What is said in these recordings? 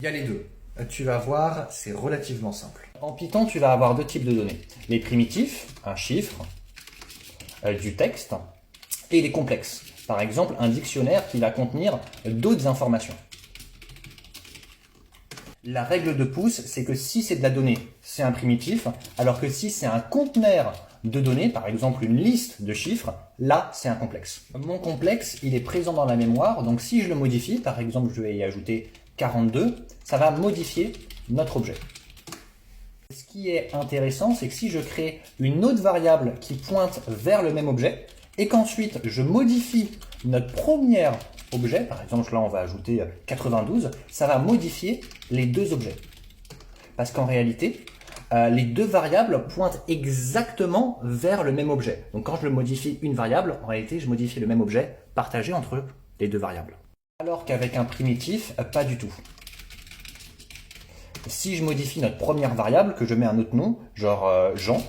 Il y a les deux. Tu vas voir, c'est relativement simple. En Python, tu vas avoir deux types de données. Les primitifs, un chiffre, du texte, et les complexes. Par exemple, un dictionnaire qui va contenir d'autres informations. La règle de Pouce, c'est que si c'est de la donnée, c'est un primitif, alors que si c'est un conteneur de données, par exemple une liste de chiffres, là, c'est un complexe. Mon complexe, il est présent dans la mémoire, donc si je le modifie, par exemple, je vais y ajouter 42, ça va modifier notre objet. Ce qui est intéressant, c'est que si je crée une autre variable qui pointe vers le même objet, et qu'ensuite je modifie notre premier objet, par exemple là on va ajouter 92, ça va modifier les deux objets. Parce qu'en réalité, les deux variables pointent exactement vers le même objet. Donc quand je modifie une variable, en réalité je modifie le même objet partagé entre les deux variables. Alors qu'avec un primitif, pas du tout. Si je modifie notre première variable, que je mets un autre nom, genre Jean,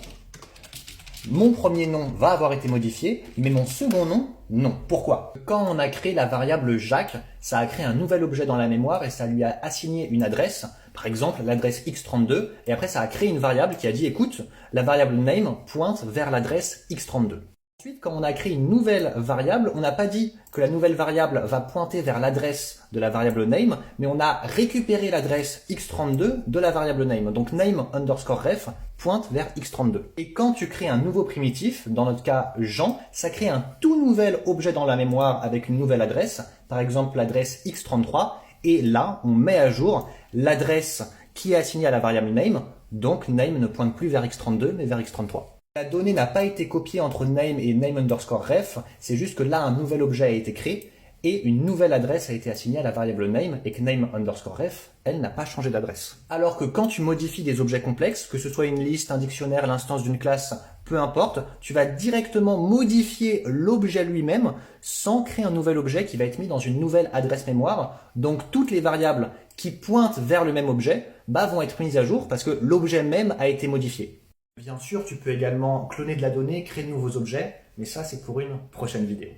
mon premier nom va avoir été modifié, mais mon second nom, non. Pourquoi? Quand on a créé la variable Jacques, ça a créé un nouvel objet dans la mémoire et ça lui a assigné une adresse, par exemple l'adresse x32, et après ça a créé une variable qui a dit écoute, la variable name pointe vers l'adresse x32. Ensuite, quand on a créé une nouvelle variable, on n'a pas dit que la nouvelle variable va pointer vers l'adresse de la variable name, mais on a récupéré l'adresse x32 de la variable name. Donc name underscore ref pointe vers x32. Et quand tu crées un nouveau primitif, dans notre cas Jean, ça crée un tout nouvel objet dans la mémoire avec une nouvelle adresse, par exemple l'adresse x33, et là, on met à jour l'adresse qui est assignée à la variable name, donc name ne pointe plus vers x32, mais vers x33. La donnée n'a pas été copiée entre name et name underscore ref, c'est juste que là un nouvel objet a été créé et une nouvelle adresse a été assignée à la variable name et que name underscore ref, elle n'a pas changé d'adresse. Alors que quand tu modifies des objets complexes, que ce soit une liste, un dictionnaire, l'instance d'une classe, peu importe, tu vas directement modifier l'objet lui-même sans créer un nouvel objet qui va être mis dans une nouvelle adresse mémoire. Donc toutes les variables qui pointent vers le même objet vont être mises à jour parce que l'objet même a été modifié. Bien sûr, tu peux également cloner de la donnée, créer de nouveaux objets, mais ça c'est pour une prochaine vidéo.